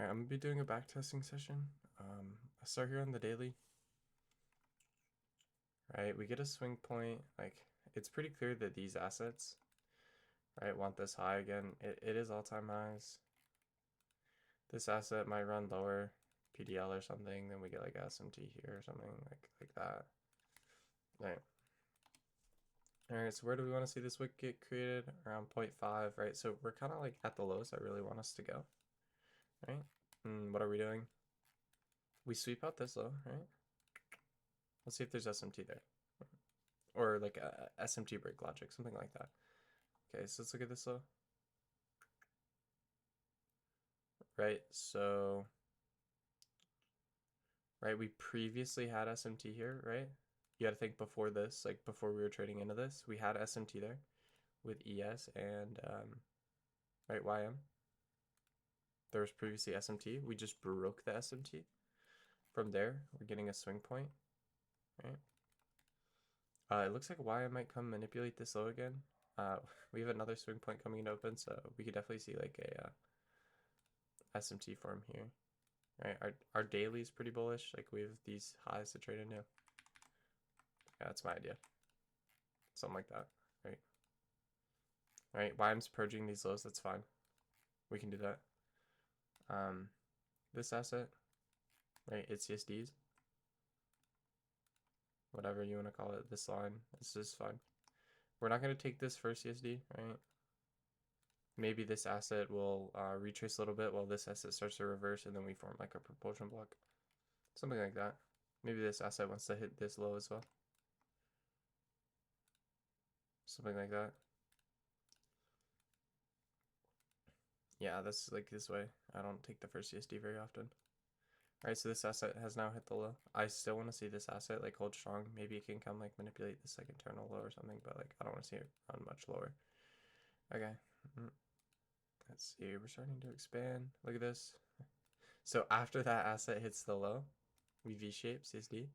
Alright, I'm gonna be doing a backtesting session. I start here on the daily. Right, we get a swing point. Like, it's pretty clear that these assets, right, want this high again. It is all-time highs. This asset might run lower PDL or something, then we get like SMT here or something like that. Right. Alright, so where do we want to see this wick get created? Around 0.5, right? So we're kind of like at the lowest I really want us to go. Right? And what are we doing? We sweep out this low, right? Let's see if there's SMT there. Or like a SMT break logic, something like that. Okay, so let's look at this low. Right, so, right, we previously had SMT here, right? You gotta think before this, like before we were trading into this, we had SMT there with ES and, right, YM. There was previously SMT. We just broke the SMT. From there, we're getting a swing point, right? It looks like YM might come manipulate this low again. We have another swing point coming in open, so we could definitely see like a SMT form here. Right, our daily is pretty bullish. Like we have these highs to trade into. Yeah, that's my idea. Something like that, right? Right, YM's purging these lows. That's fine. We can do that. This asset, right? It's CSDs. Whatever you want to call it. This line, this is fine. We're not going to take this first CSD, right? Maybe this asset will retrace a little bit while this asset starts to reverse, and then we form like a propulsion block. Something like that. Maybe this asset wants to hit this low as well. Something like that. Yeah, that's like this way. I don't take the first CSD very often. Alright, so this asset has now hit the low. I still want to see this asset like hold strong. Maybe it can come like manipulate this like internal low or something, but like I don't want to see it run much lower. Okay. Let's see, we're starting to expand. Look at this. So after that asset hits the low, we V-shape CSD.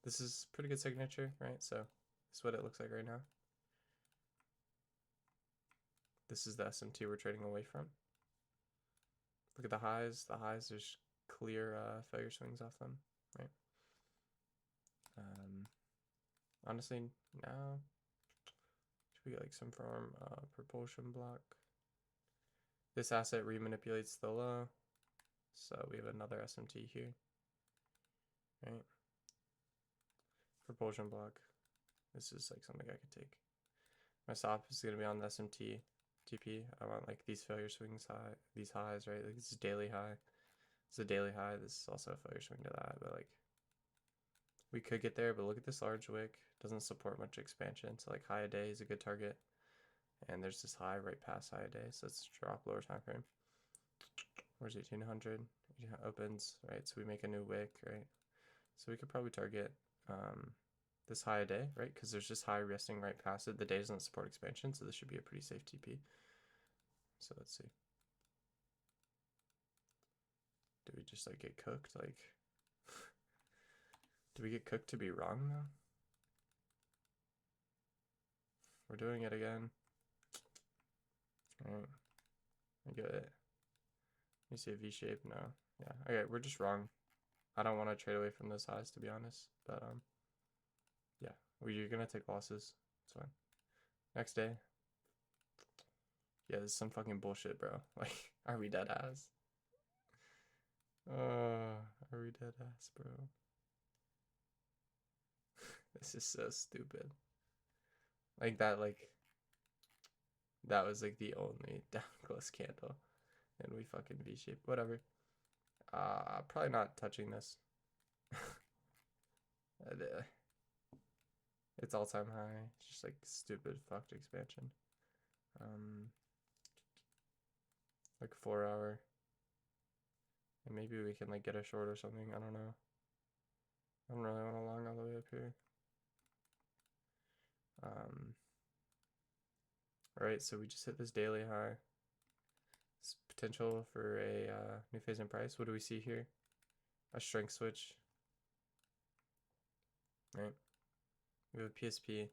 This is pretty good signature, right? So this is what it looks like right now. This is the SMT we're trading away from. Look at the highs. The highs, there's clear failure swings off them, right? Honestly, now should we get like some form of propulsion block? This asset remanipulates the low, so we have another SMT here, right? Propulsion block. This is like something I could take. My stop is gonna be on the SMT TP. I want like these failure swings high, these highs, right? Like this is daily high. It's a daily high. This is also a failure swing to that, but like we could get there. But look at this large wick. Doesn't support much expansion. So like high a day is a good target. And there's this high right past high a day. So let's drop lower time frame. Where's 1800? It opens, right? So we make a new wick, right? So we could probably target this high a day, right? Because there's just high resting right past it. The day doesn't support expansion, so this should be a pretty safe TP. So let's see. Do we just like get cooked? Like, do we get cooked to be wrong though? We're doing it again. Alright. I get it. You see a V shape? No. Yeah. Okay, we're just wrong. I don't want to trade away from those highs to be honest. But yeah. Well, you're gonna take losses. It's fine. Next day. Yeah, this is some fucking bullshit, bro. Like, are we dead ass? Are we dead ass, bro? This is so stupid. Like that was like the only down close candle. And we fucking V-shape. Whatever. Probably not touching this. It's all-time high. It's just like stupid fucked expansion. Like 4 hour. And maybe we can like get a short or something. I don't know. I don't really want to long all the way up here. Alright, so we just hit this daily high. It's potential for a new phase in price. What do we see here? A strength switch. Right. We have a PSP.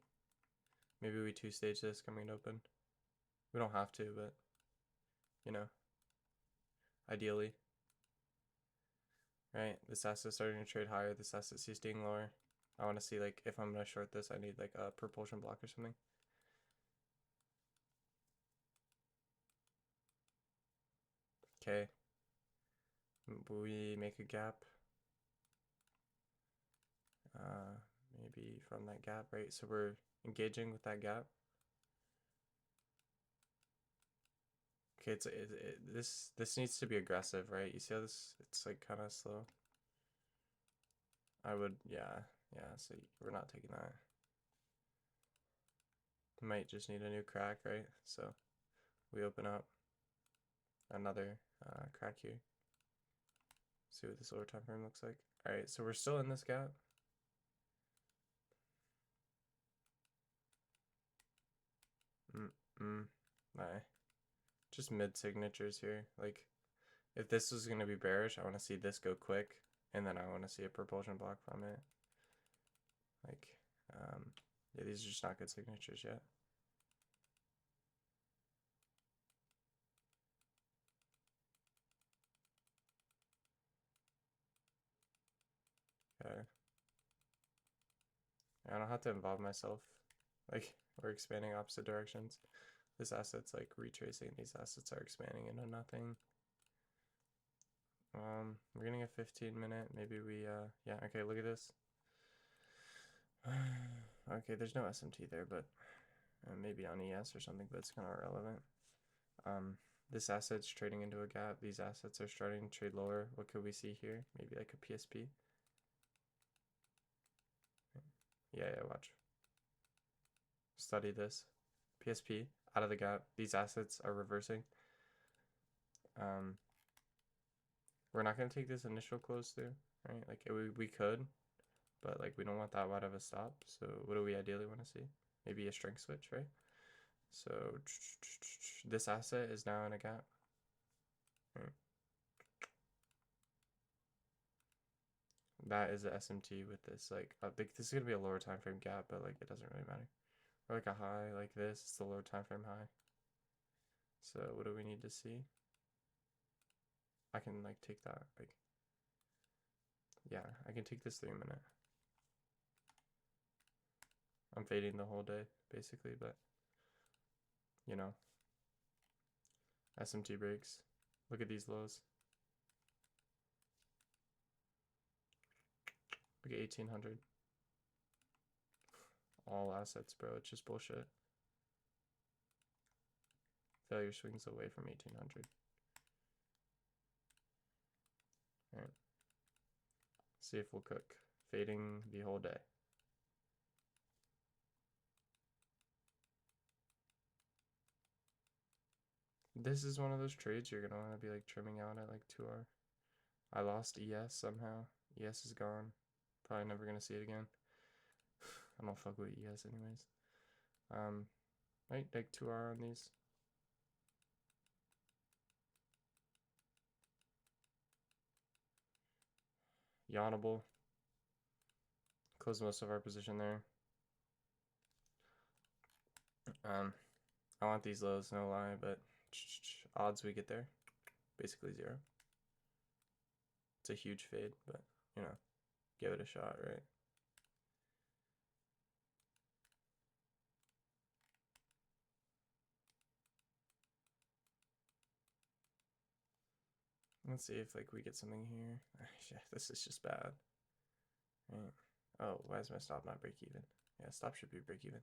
Maybe we two-stage this coming open. We don't have to, but you know, ideally. right? This asset's starting to trade higher. This asset sees staying lower. I want to see like if I'm gonna short this, I need like a propulsion block or something. Okay. We make a gap. Maybe from that gap, right? So we're engaging with that gap. Okay, this needs to be aggressive, right? You see how this, it's like kind of slow. I would, yeah, so we're not taking that. Might just need a new crack, right? So we open up another crack here. See what this lower time frame looks like. All right, so we're still in this gap. Just mid signatures here. Like, if this is gonna be bearish, I want to see this go quick, and then I want to see a propulsion block from it. Like, yeah, these are just not good signatures yet. Okay. I don't have to involve myself. Like, we're expanding opposite directions. This asset's like retracing. These assets are expanding into nothing. We're getting a 15-minute. Maybe we, yeah, okay, look at this. Okay, there's no SMT there, but maybe on ES or something, but it's kind of irrelevant. This asset's trading into a gap. These assets are starting to trade lower. What could we see here? Maybe like a PSP. Yeah, watch. Study this. PSP, out of the gap. These assets are reversing. We're not going to take this initial close through, right? Like, we could, but like we don't want that wide of a stop. So what do we ideally want to see? Maybe a strength switch, right? So this asset is now in a gap. Right. That is the SMT with this, like, this is gonna be a lower time frame gap, but like it doesn't really matter. Or like a high like this, it's the lower time frame high. So what do we need to see? I can like take that, like, yeah, I can take this 3 minute. I'm fading the whole day basically, but you know, SMT breaks. Look at these lows. Look at 1800. All assets, bro. It's just bullshit. Failure swings away from 1800. Alright. See if we'll cook. Fading the whole day. This is one of those trades you're gonna want to be like trimming out at like 2R. I lost ES somehow. ES is gone. Probably never gonna see it again. I don't fuck with ES anyways. Right, like 2R on these. Yawnable. Close most of our position there. I want these lows, no lie, but odds we get there, basically 0. It's a huge fade, but you know, give it a shot, right? Let's see if like we get something here. This is just bad. Right. Oh, why is my stop not break even? Yeah, stop should be break even.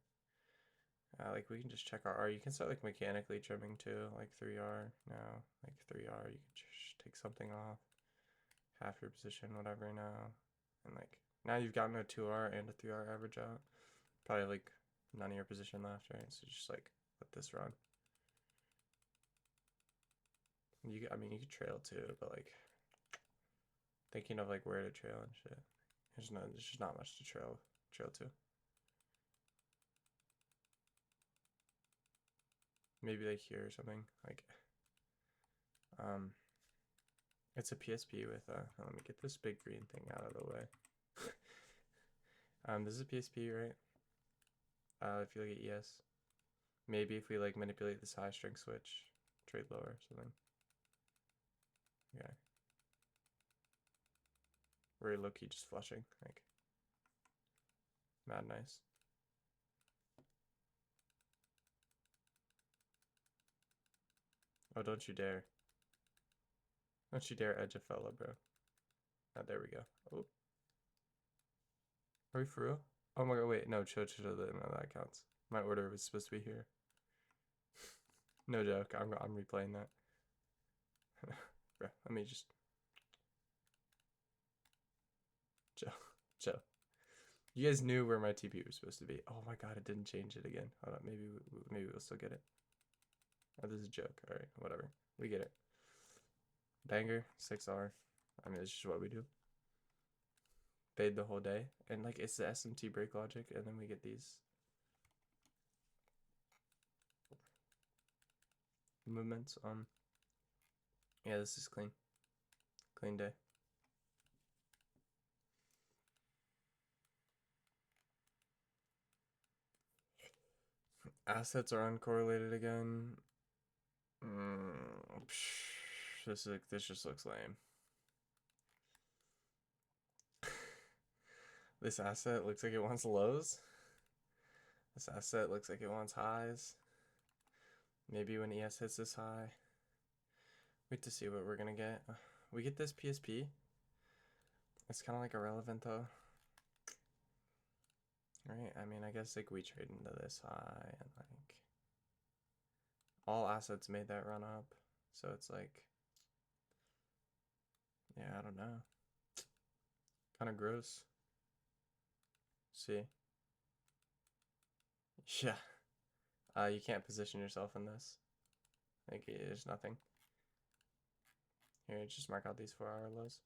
Like we can just check our R. You can start like mechanically trimming too, like 3R now, like 3R. You can just take something off, half your position, whatever now, and like now you've gotten a 2R and a 3R average out. Probably like none of your position left, right? So just like let this run. I mean, you could trail too, but like thinking of like where to trail and shit. There's just not much to trail to. Maybe like here or something. Like, it's a PSP with let me get this big green thing out of the way. This is a PSP, right? If you look at ES, maybe if we like manipulate this high strength switch, trade lower or something. Okay. Very low-key just flushing. Like, mad nice. Oh, don't you dare. Don't you dare edge a fella, bro. Ah, there we go. Oh. Are we for real? Oh my god, wait. No, chill. No, that counts. My order was supposed to be here. No joke. I'm replaying that. Bro, let me just... Chill. You guys knew where my TP was supposed to be. Oh my god, it didn't change it again. Hold on, maybe we'll still get it. Oh, this is a joke. Alright, whatever. We get it. Banger, 6R. I mean, it's just what we do. Fade the whole day. And like, it's the SMT break logic, and then we get these movements. Yeah, this is clean. Clean day. Assets are uncorrelated again. This just looks lame. This asset looks like it wants lows. This asset looks like it wants highs. Maybe when ES hits this high. Wait to see what we're gonna get. We get this PSP. It's kind of like irrelevant though. Right? I mean, I guess like we trade into this high and like all assets made that run up. So it's like, yeah, I don't know. Kind of gross. See? Yeah. You can't position yourself in this. Like, there's nothing. Here, just mark out these 4-hour lows.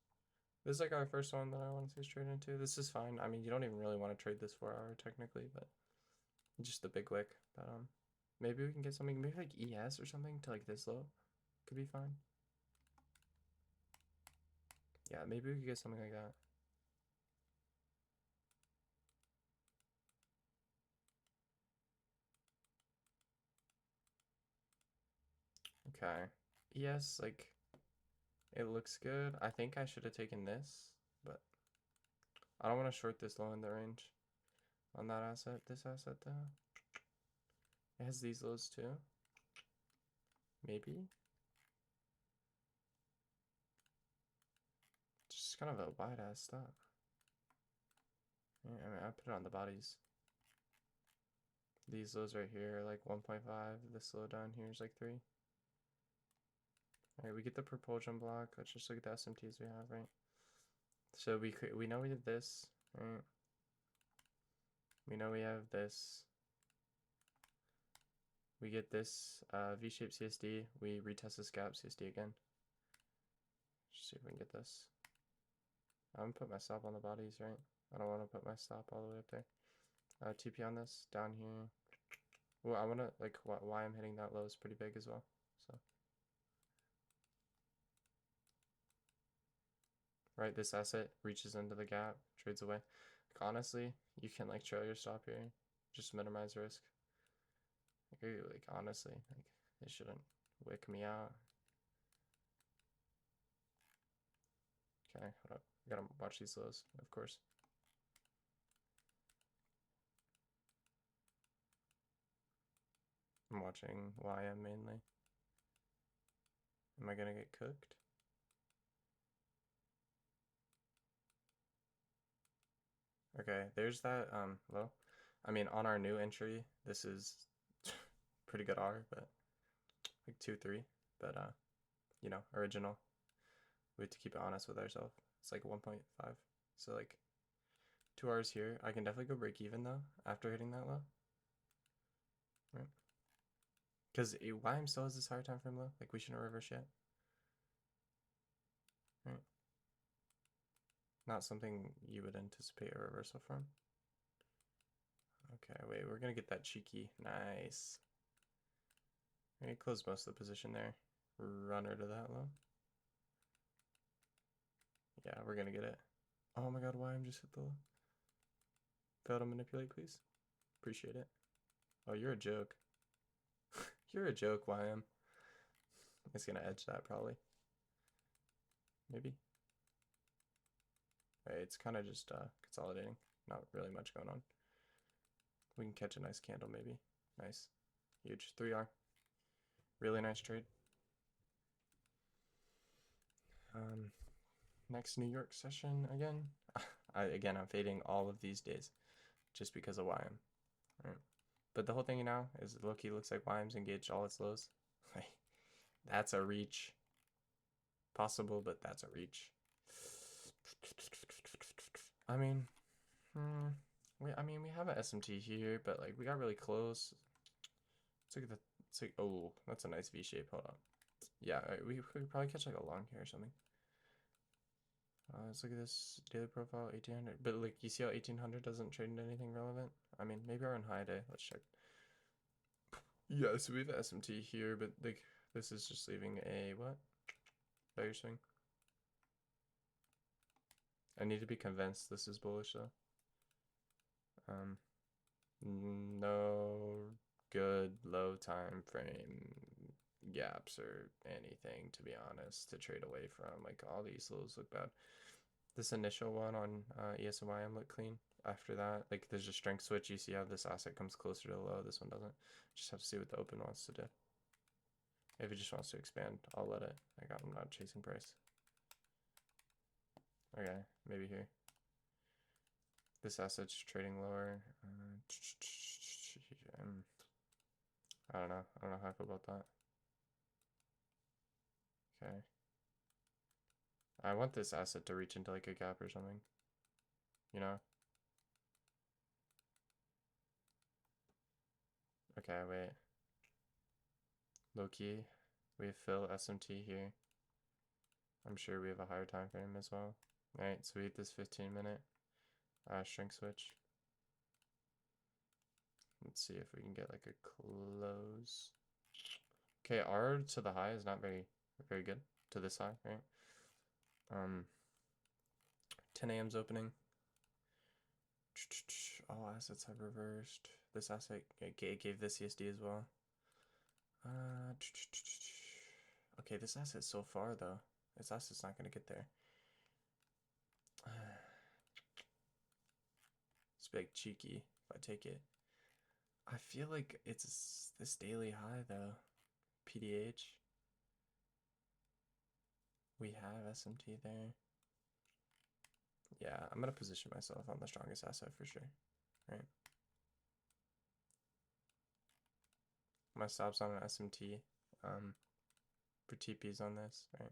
This is like our first one that I want to see straight into. This is fine. I mean, you don't even really want to trade this 4-hour technically, but just the big wick. But maybe we can get something, maybe like ES or something to like this low. Could be fine. Yeah, maybe we could get something like that. Okay. ES, like, it looks good. I think I should have taken this, but I don't want to short this low in the range on that asset. This asset, though, it has these lows too. Maybe. Just kind of a wide ass stop. Yeah, I mean, I put it on the bodies. These lows right here are like 1.5. This low down here is like 3. Alright, we get the propulsion block. Let's just look at the SMTs we have, right? So we know we have this, right? We know we have this. We get this V-shaped CSD. We retest this gap CSD again. Just see if we can get this. I'm gonna put my stop on the bodies, right? I don't want to put my stop all the way up there. TP on this down here. Well, I want to like why I'm hitting that low is pretty big as well. So right, this asset reaches into the gap, trades away. Like, honestly, you can like trail your stop here, just minimize risk. Like honestly, like it shouldn't wick me out. Okay, hold up. I gotta watch these lows, of course. I'm watching YM mainly. Am I gonna get cooked? Okay, there's that low. I mean, on our new entry, this is pretty good R, but like 2-3. But you know, original. We have to keep it honest with ourselves. It's like 1.5. So like 2 R's here. I can definitely go break even though after hitting that low. Right. Because YM still has this higher time frame low. Like we shouldn't reverse yet. Right. Not something you would anticipate a reversal from. Okay, wait, we're gonna get that cheeky. Nice. Maybe close most of the position there. Runner to that low. Yeah, we're gonna get it. Oh my god, YM just hit the low. Fail to manipulate, please. Appreciate it. Oh, you're a joke. You're a joke, YM. It's gonna edge that probably. Maybe. right? It's kind of just consolidating, not really much going on. We can catch a nice candle maybe. Nice, huge 3R. Really nice trade. Next New York session again. I'm fading all of these days just because of YM. Right. But the whole thing now is low-key looks like YM's engaged all its lows. That's a reach. Possible, but that's a reach. I mean, we have an SMT here, but like we got really close. Let's look at oh, that's a nice V shape. Hold on. Yeah, we could probably catch like a long here or something. Let's look at this daily profile, 1800. But like, you see how 1800 doesn't trade into anything relevant? I mean, maybe our on high day. Let's check. Yeah, so we have SMT here, but like, this is just leaving a what? Value swing. I need to be convinced this is bullish though. No good low time frame gaps or anything, to be honest, to trade away from. Like, all these lows look bad. This initial one on ESYM looked clean. After that, like, there's a strength switch. You see how this asset comes closer to the low. This one doesn't. Just have to see what the open wants to do. If it just wants to expand, I'll let it. Like, I'm not chasing price. Okay, maybe here. This asset's trading lower. I don't know. I don't know how I feel about that. Okay. I want this asset to reach into like a gap or something. You know? Okay, wait. Low key. We have fill SMT here. I'm sure we have a higher time frame as well. Alright, so we hit this 15-minute strength switch. Let's see if we can get like a close. Okay, R to the high is not very good to this high, right? 10 a.m.'s opening. All assets have reversed. This asset gave this CSD as well. Okay, this asset's so far though. This asset's not gonna get there. It's big cheeky if I take it. I feel like it's this daily high though. PDH. We have SMT there. Yeah, I'm gonna position myself on the strongest asset for sure. Right. My stop's on an SMT. For TPs on this, right?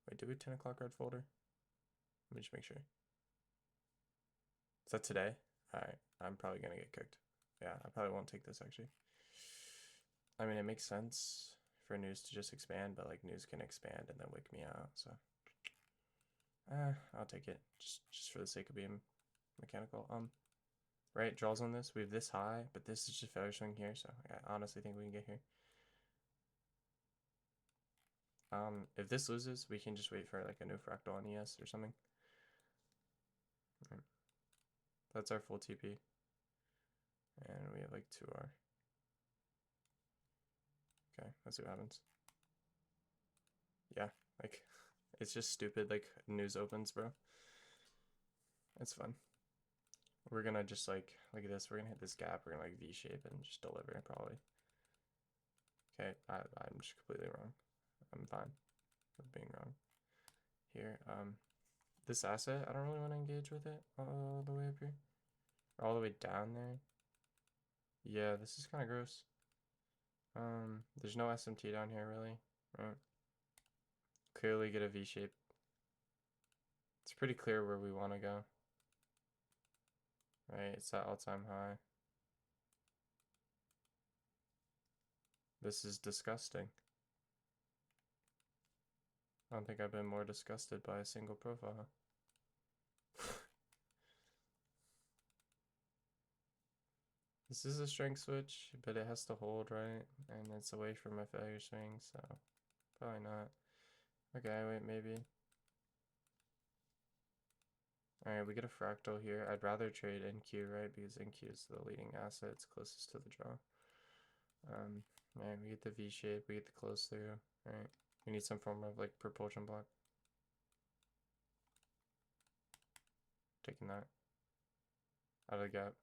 Wait, did we 10 o'clock red folder? Let me just make sure. Is that today? Alright, I'm probably gonna get cooked. Yeah, I probably won't take this actually. I mean, it makes sense for news to just expand, but like news can expand and then wick me out, so I'll take it just for the sake of being mechanical. Right, draws on this. We have this high, but this is just failure swing here, so I honestly think we can get here. If this loses, we can just wait for like a new fractal on ES or something. Right. That's our full TP. And we have like 2R. Okay, let's see what happens. Yeah, like, it's just stupid, like, news opens, bro. It's fun. We're gonna just like, look at this, we're gonna hit this gap, we're gonna like V-shape and just deliver, probably. Okay, I'm just completely wrong. I'm fine with being wrong. Here, this asset, I don't really want to engage with it all the way up here. All the way down there. Yeah, this is kind of gross. There's no SMT down here, really. Right. Clearly get a V-shape. It's pretty clear where we want to go. Right, it's that all-time high. This is disgusting. I don't think I've been more disgusted by a single profile. This is a strength switch, but it has to hold, right? And it's away from my failure swing, so probably not. Okay, wait, maybe. Alright, we get a fractal here. I'd rather trade NQ, right? Because NQ is the leading asset. It's closest to the draw. Alright, we get the V shape. We get the close through. Alright, we need some form of like propulsion block. taking that out of the gap.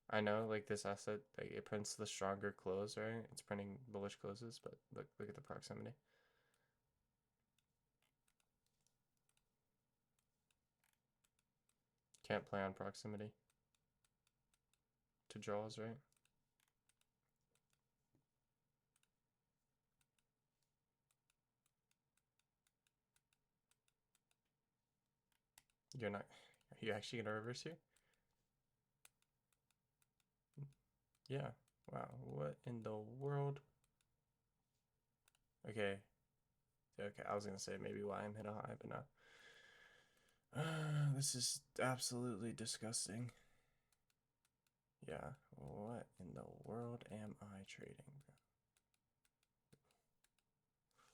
I know, like, this asset, like, it prints the stronger close, right? It's printing bullish closes, but look at the proximity. Can't play on proximity to draws, right? You're not. Are you actually gonna reverse here? Yeah. Wow. What in the world? Okay. Okay. I was gonna say maybe why I'm hit a high, but no. This is absolutely disgusting. Yeah. What in the world am I trading,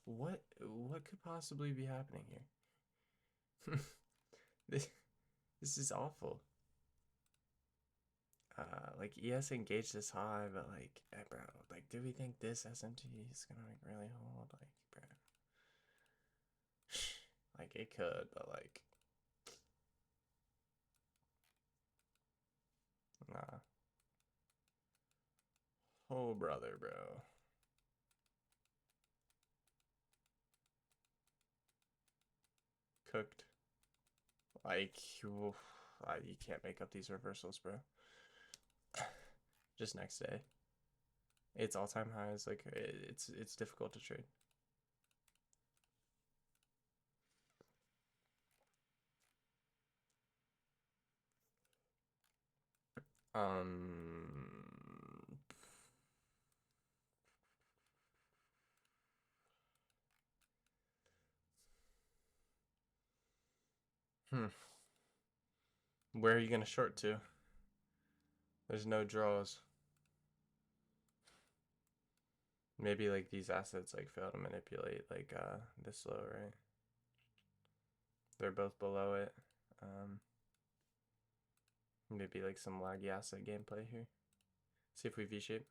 bro? What could possibly be happening here? This is awful. Like ES engaged this high, but like, bro, like, do we think this SMT is gonna like really hold? Like, bro, like it could, but like, nah. Oh, brother, bro. Cooked. Like, oof, you can't make up these reversals, bro. Just next day. It's all-time highs. Like, it's difficult to trade. Um. Hmm. Where are you gonna short to? There's no draws. Maybe like these assets like fail to manipulate like this low, right? They're both below it. Maybe like some laggy asset gameplay here. See if we V-shape.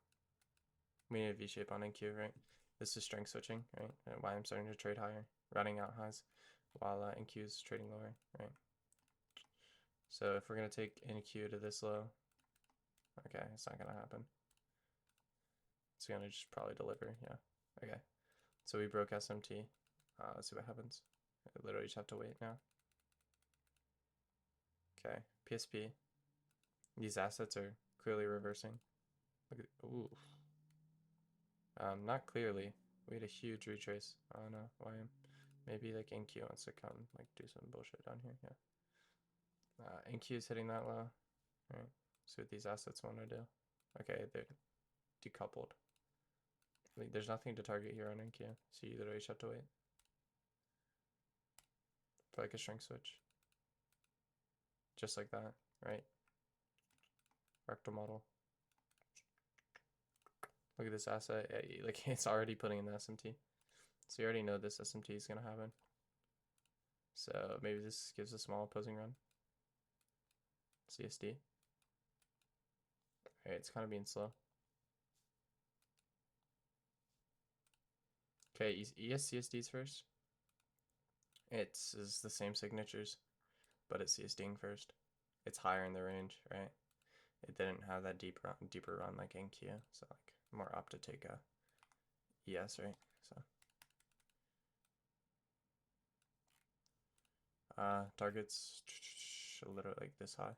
We need a V-shape on NQ, right? This is strength switching, right? And why I'm starting to trade higher, routing out highs, while NQ is trading lower, right? So if we're gonna take NQ to this low, okay, it's not gonna happen. It's gonna just probably deliver, yeah. Okay, so we broke SMT. Let's see what happens. I literally just have to wait now. Okay, PSP. These assets are clearly reversing. Look at, ooh. Not clearly. We had a huge retrace. Oh no, YM. Maybe like NQ wants to come like do some bullshit down here. Yeah. NQ is hitting that low. Right. See what these assets want to do. Okay, they're decoupled. Like, there's nothing to target here on NQ, so you literally just have to wait for like a shrink switch. Just like that, right? Rectal model. Look at this asset. Like, it's already putting in the SMT. So you already know this SMT is gonna happen. So maybe this gives a small opposing run. CSD. Alright, it's kind of being slow. Okay, ES CSDs first. It's is the same signatures, but it's CSDing first. It's higher in the range, right? It didn't have that deeper run like NQ, so like more apt to take a ES, right? So targets literally like this high.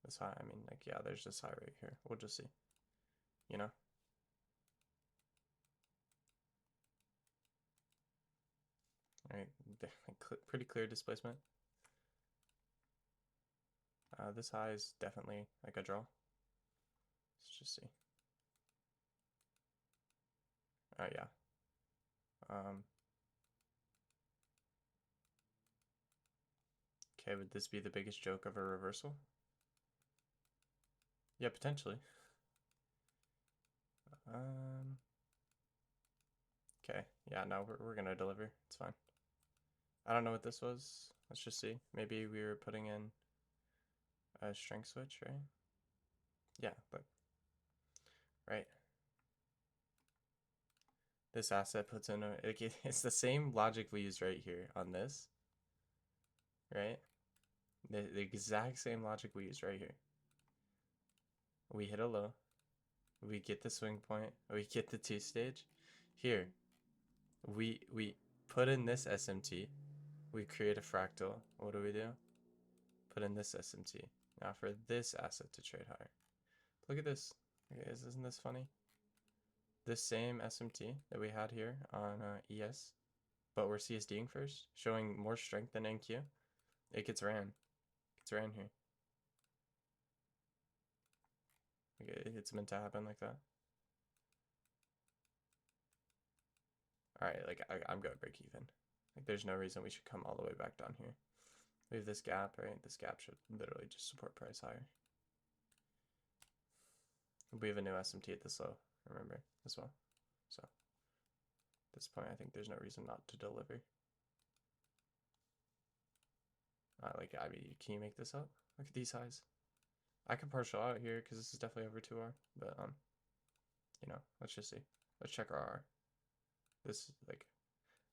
This high, I mean, like, yeah, there's this high right here. We'll just see, you know? All right, pretty clear displacement. This high is definitely like a draw. Let's just see. Oh yeah. Okay, would this be the biggest joke of a reversal? Yeah, potentially. Okay, yeah, no, we're gonna deliver. It's fine. I don't know what this was. Let's just see. Maybe we were putting in a strength switch, right? Yeah, but right. This asset puts in a, like, it's the same logic we used right here on this. right? The exact same logic we use right here. We hit a low, we get the swing point, we get the two-stage. Here, we put in this SMT, we create a fractal. What do? Put in this SMT. Now for this asset to trade higher. Look at this. Okay, isn't this funny? This same SMT that we had here on ES, but we're CSDing first, showing more strength than NQ. It gets ran. It's ran here. Okay, it's meant to happen like that. Alright, like I'm going break even. Like there's no reason we should come all the way back down here. We have this gap, right? This gap should literally just support price higher. We have a new SMT at this low, remember, as well. So at this point, I think there's no reason not to deliver. Like, I mean, can you make this up? Look at these highs. I could partial out here because this is definitely over 2R, but you know, let's just see. Let's check our R. This like,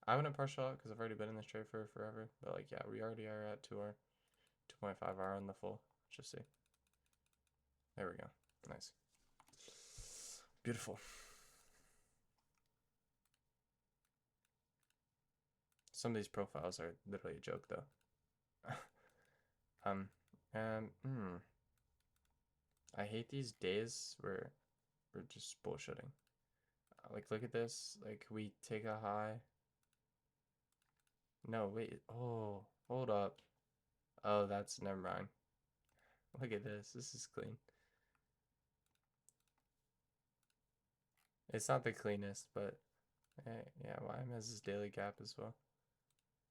I wouldn't partial out because I've already been in this trade for forever. But like, yeah, we already are at 2R, 2.5R on the full. Let's just see. There we go. Nice. Beautiful. Some of these profiles are literally a joke though. I hate these days where we're just bullshitting. Like, look at this. Like, we take a high. No, wait. Oh, hold up. Oh, that's never mind. Look at this. This is clean. It's not the cleanest, but yeah, YM has this daily gap as well.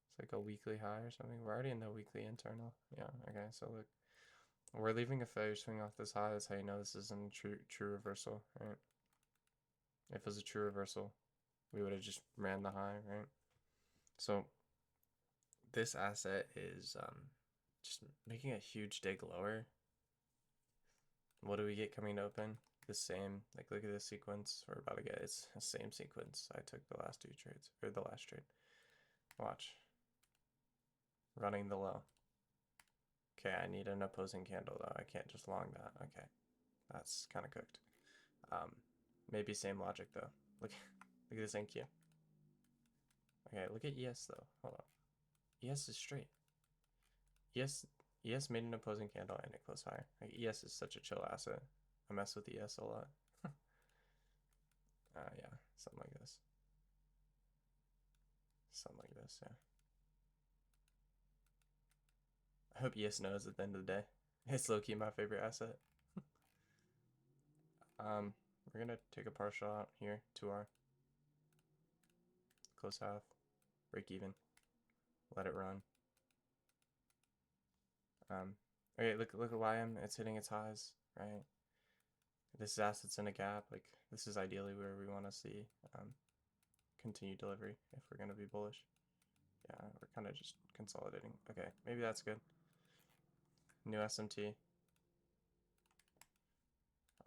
It's like a weekly high or something. We're already in the weekly internal. Yeah, okay, so look. We're leaving a failure swing off this high. That's how you know this isn't a true reversal, right? If it was a true reversal, we would have just ran the high, right? So this asset is just making a huge dig lower. What do we get coming to open? The same, like look at this sequence we're about to get. It's the same sequence I took the last two trades, or the last trade. Watch. Running the low. Okay, I need an opposing candle though. I can't just long that. Okay, that's kind of cooked. Maybe same logic though. Look at this NQ. Okay, look at ES though. Hold on. ES is straight. ES made an opposing candle and it closed higher. Like ES is such a chill asset. I mess with ES a lot. Yeah, something like this. Something like this, yeah. I hope ES knows at the end of the day. It's low-key my favorite asset. We're gonna take a partial out here, 2R. Close half, break even, let it run. Okay, look at YM, it's hitting its highs, right? This asset's in a gap, like this is ideally where we want to see continued delivery if we're gonna be bullish. Yeah, we're kind of just consolidating. Okay, maybe that's good. New SMT.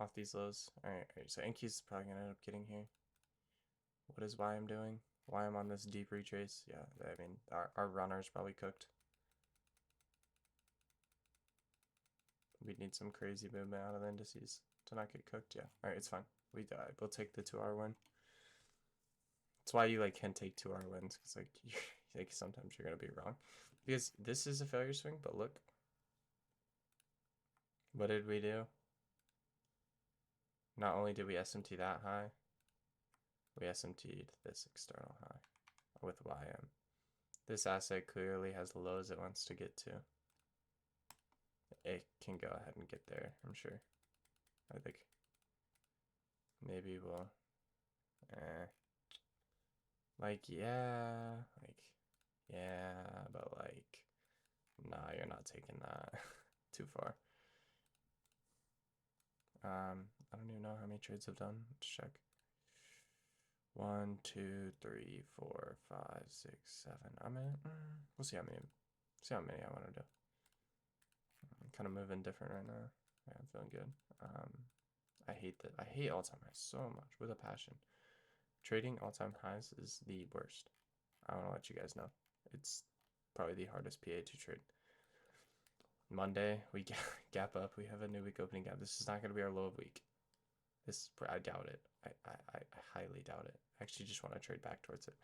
Off these lows. Alright, so NQ's probably gonna end up getting here. What is YM doing? YM on this deep retrace? Yeah, I mean, our runner's probably cooked. We need some crazy movement out of the indices to not get cooked. Yeah, alright, it's fine. We died. We'll take the 2R win. That's why you like can take 2R wins, because like sometimes you're gonna be wrong. Because this is a failure swing, but look. What did we do? Not only did we SMT that high, we SMT'd this external high with YM. This asset clearly has the lows it wants to get to. It can go ahead and get there, I'm sure. I think maybe we'll, like, yeah, but like, nah, you're not taking that too far. I don't even know how many trades I've done. Let's check. 1, 2, 3, 4, 5, 6, 7. I'm in. We'll see how many. See how many I want to do. I'm kind of moving different right now. Yeah, I'm feeling good. I hate that. I hate all-time highs so much with a passion. Trading all-time highs is the worst. I want to let you guys know. It's probably the hardest PA to trade. Monday, we gap up. We have a new week opening gap. This is not going to be our low of week. I doubt it. I highly doubt it. I actually just want to trade back towards it.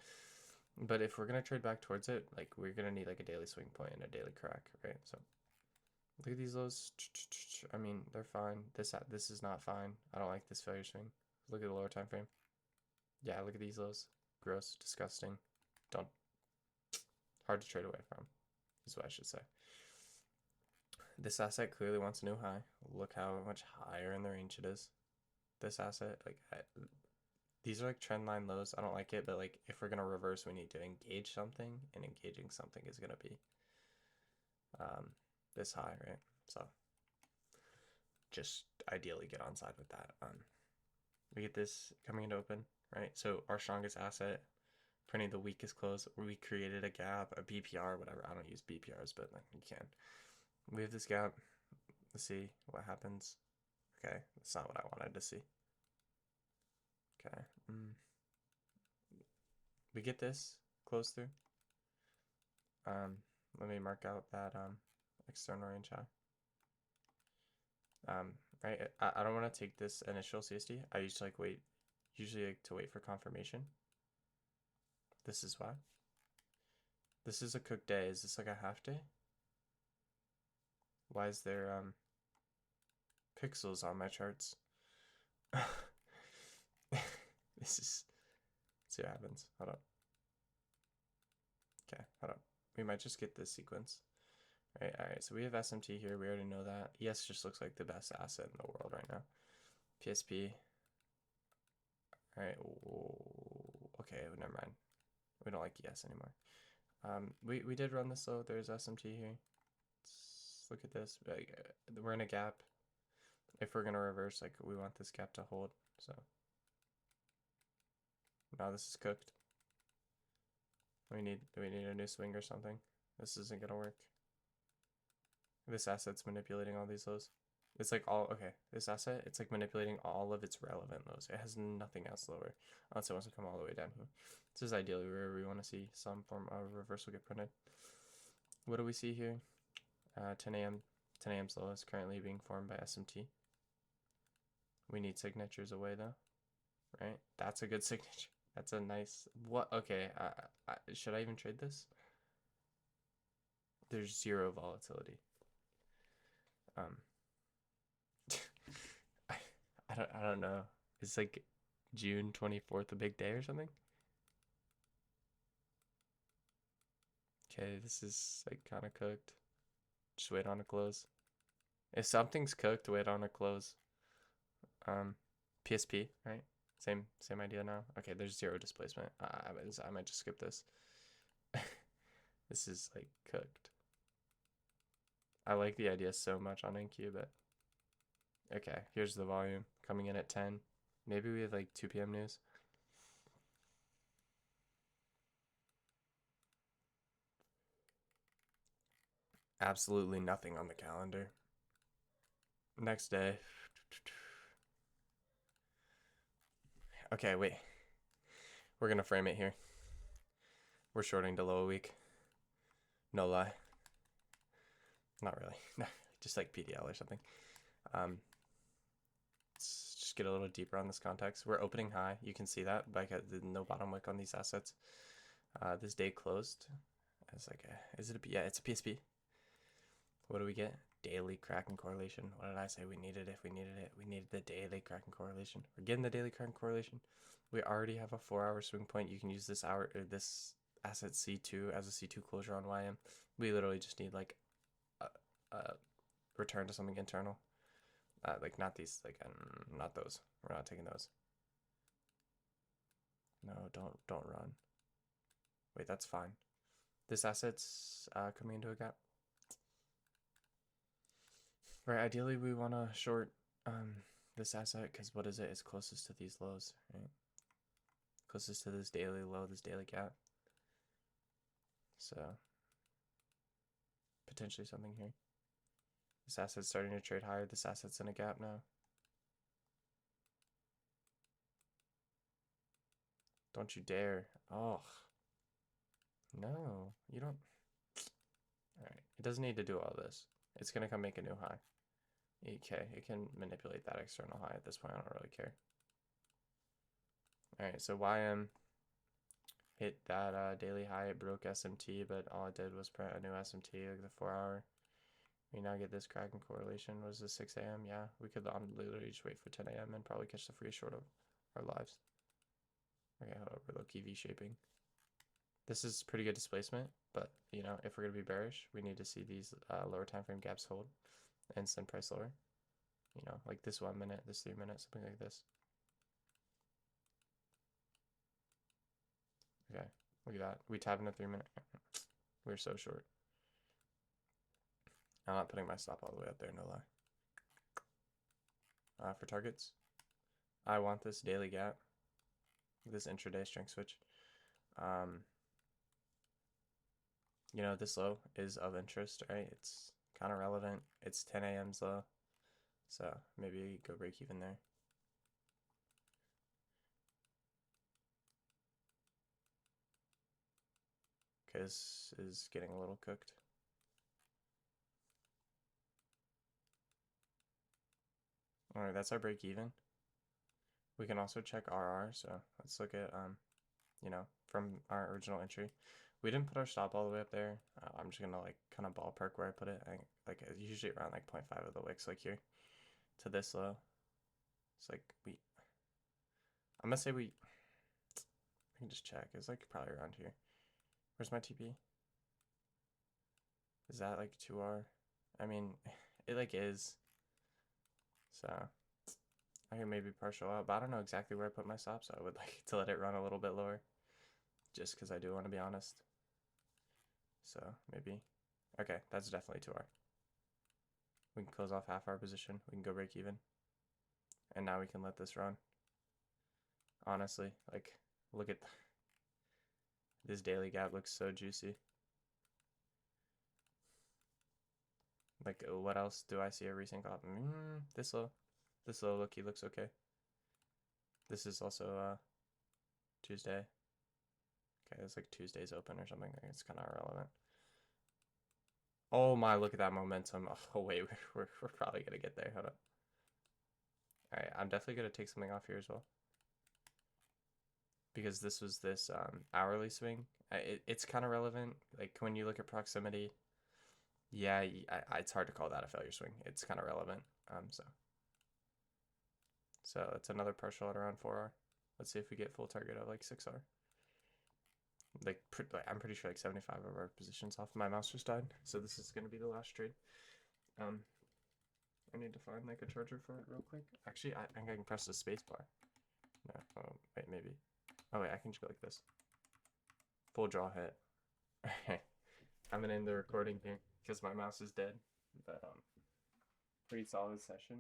But if we're going to trade back towards it, like we're going to need like a daily swing point and a daily crack, right? So look at these lows. I mean, they're fine. This is not fine. I don't like this failure swing. Look at the lower time frame. Yeah, look at these lows. Gross, disgusting. Don't. Hard to trade away from, is what I should say. This asset clearly wants a new high. Look how much higher in the range it is. This asset, like, these are like trend line lows. I don't like it, but like if we're gonna reverse, we need to engage something, and engaging something is gonna be this high, right? So just ideally get on side with that. We get this coming into open, right? So our strongest asset, printing the weakest close. We created a gap, a BPR, whatever. I don't use BPRs, but like you can. We have this gap. Let's see what happens. Okay, that's not what I wanted to see. Okay. We get this close through. Let me mark out that external range high. Right. I don't want to take this initial CSD. I used to like usually like to wait for confirmation. This is why. This is a cooked day. Is this like a half day? Why is there pixels on my charts? This is. Let's see what happens. Hold up. Okay, hold up. We might just get this sequence. All right. So we have SMT here. We already know that. ES just looks like the best asset in the world right now. PSP. All right. Okay, never mind. We don't like ES anymore. We did run this low. There's SMT here. Let's look at this. We're in a gap. If we're gonna reverse, like we want this gap to hold. So now this is cooked. Do we need a new swing or something? This isn't gonna work. This asset's manipulating all these lows. It's like okay. This asset, it's like manipulating all of its relevant lows. It has nothing else lower unless it wants to come all the way down here. This is ideally where we want to see some form of reversal get printed. What do we see here? 10 a.m. 10 a.m.'s low is currently being formed by SMT. We need signatures away though, right? That's a good signature. That's a nice. What? Okay. Should I even trade this? There's zero volatility. I don't know. It's like June 24th, a big day or something. Okay, this is like kind of cooked. Just wait on a close. If something's cooked, wait on a close. PSP, right? Same idea now. Okay, there's zero displacement. I might just skip this. This is like cooked. I like the idea so much on NQ, but okay, here's the volume coming in at 10. Maybe we have like 2 p.m. news. Absolutely nothing on the calendar. Next day. Okay, wait. We're gonna frame it here. We're shorting to low a week. No lie. Not really. No, just like PDL or something. Let's just get a little deeper on this context. We're opening high. You can see that. Like no bottom wick on these assets. This day closed as like yeah, it's a PSP. What do we get? Daily cracking correlation. What did I say? We needed it. We needed the daily cracking correlation. We're getting the daily cracking correlation. We already have a 4-hour swing point. You can use this this asset C2 as a C2 closure on YM. We literally just need like a return to something internal. Like not these, like not those. We're not taking those. No, don't run. Wait, that's fine. This asset's coming into a gap. Right, ideally we want to short this asset because what is it? It's closest to these lows, right? Closest to this daily low, this daily gap. So potentially something here. This asset's starting to trade higher. This asset's in a gap now. Don't you dare. Oh. No, you don't. All right, it doesn't need to do all this. It's gonna come make a new high. Okay, it can manipulate that external high at this point. I don't really care. All right, so YM hit that daily high. It broke SMT, but all it did was print a new SMT, like the 4 hour. We now get this Kraken correlation. Was this 6 a.m.? Yeah, we could literally just wait for 10 a.m. and probably catch the free short of our lives. Okay, hold up, we're low-key V-shaping. This is pretty good displacement, but you know, if we're gonna be bearish, we need to see these lower time frame gaps hold and send price lower. You know, like this 1 minute, this 3 minutes, something like this. Okay, look at that. We tap in a 3 minute. We're so short. I'm not putting my stop all the way up there, no lie. For targets, I want this daily gap, this intraday strength switch. You know, this low is of interest, right? It's kind of relevant. It's 10 a.m.'s low, so maybe go break even there. Okay, this is getting a little cooked. All right, that's our break even. We can also check RR, so let's look at, you know, from our original entry. We didn't put our stop all the way up there. I'm just gonna like kind of ballpark where I put it. I think like usually around like 0.5 of the wicks, like here to this low. It's like I'm gonna say I can just check. It's like probably around here. Where's my TP? Is that like 2R? I mean, it like is. So I can maybe partial out, but I don't know exactly where I put my stop, so I would like to let it run a little bit lower, just because I do want to be honest. So maybe, okay, that's definitely 2R. We can close off half our position. We can go break even, and now we can let this run. Honestly, like, look at this daily gap looks so juicy. Like, what else do I see a recent gap? This low looky looks okay. This is also Tuesday. Okay, it's like Tuesday's open or something. It's kind of irrelevant. Oh my, look at that momentum. Oh wait, we're probably gonna get there. Hold up. All right, I'm definitely gonna take something off here as well, because this was this hourly swing. It's kind of relevant. Like when you look at proximity, yeah, it's hard to call that a failure swing. It's kind of relevant. So it's another partial at around 4R. Let's see if we get full target of like 6R. Like I'm pretty sure like 75 of our positions off. My mouse just died, so this is gonna be the last trade. I need to find like a charger for it real quick. Actually, I think I can press the space bar. No, oh, wait, maybe. Oh wait, I can just go like this. Full draw hit. I'm gonna end the recording here because my mouse is dead. But pretty solid session.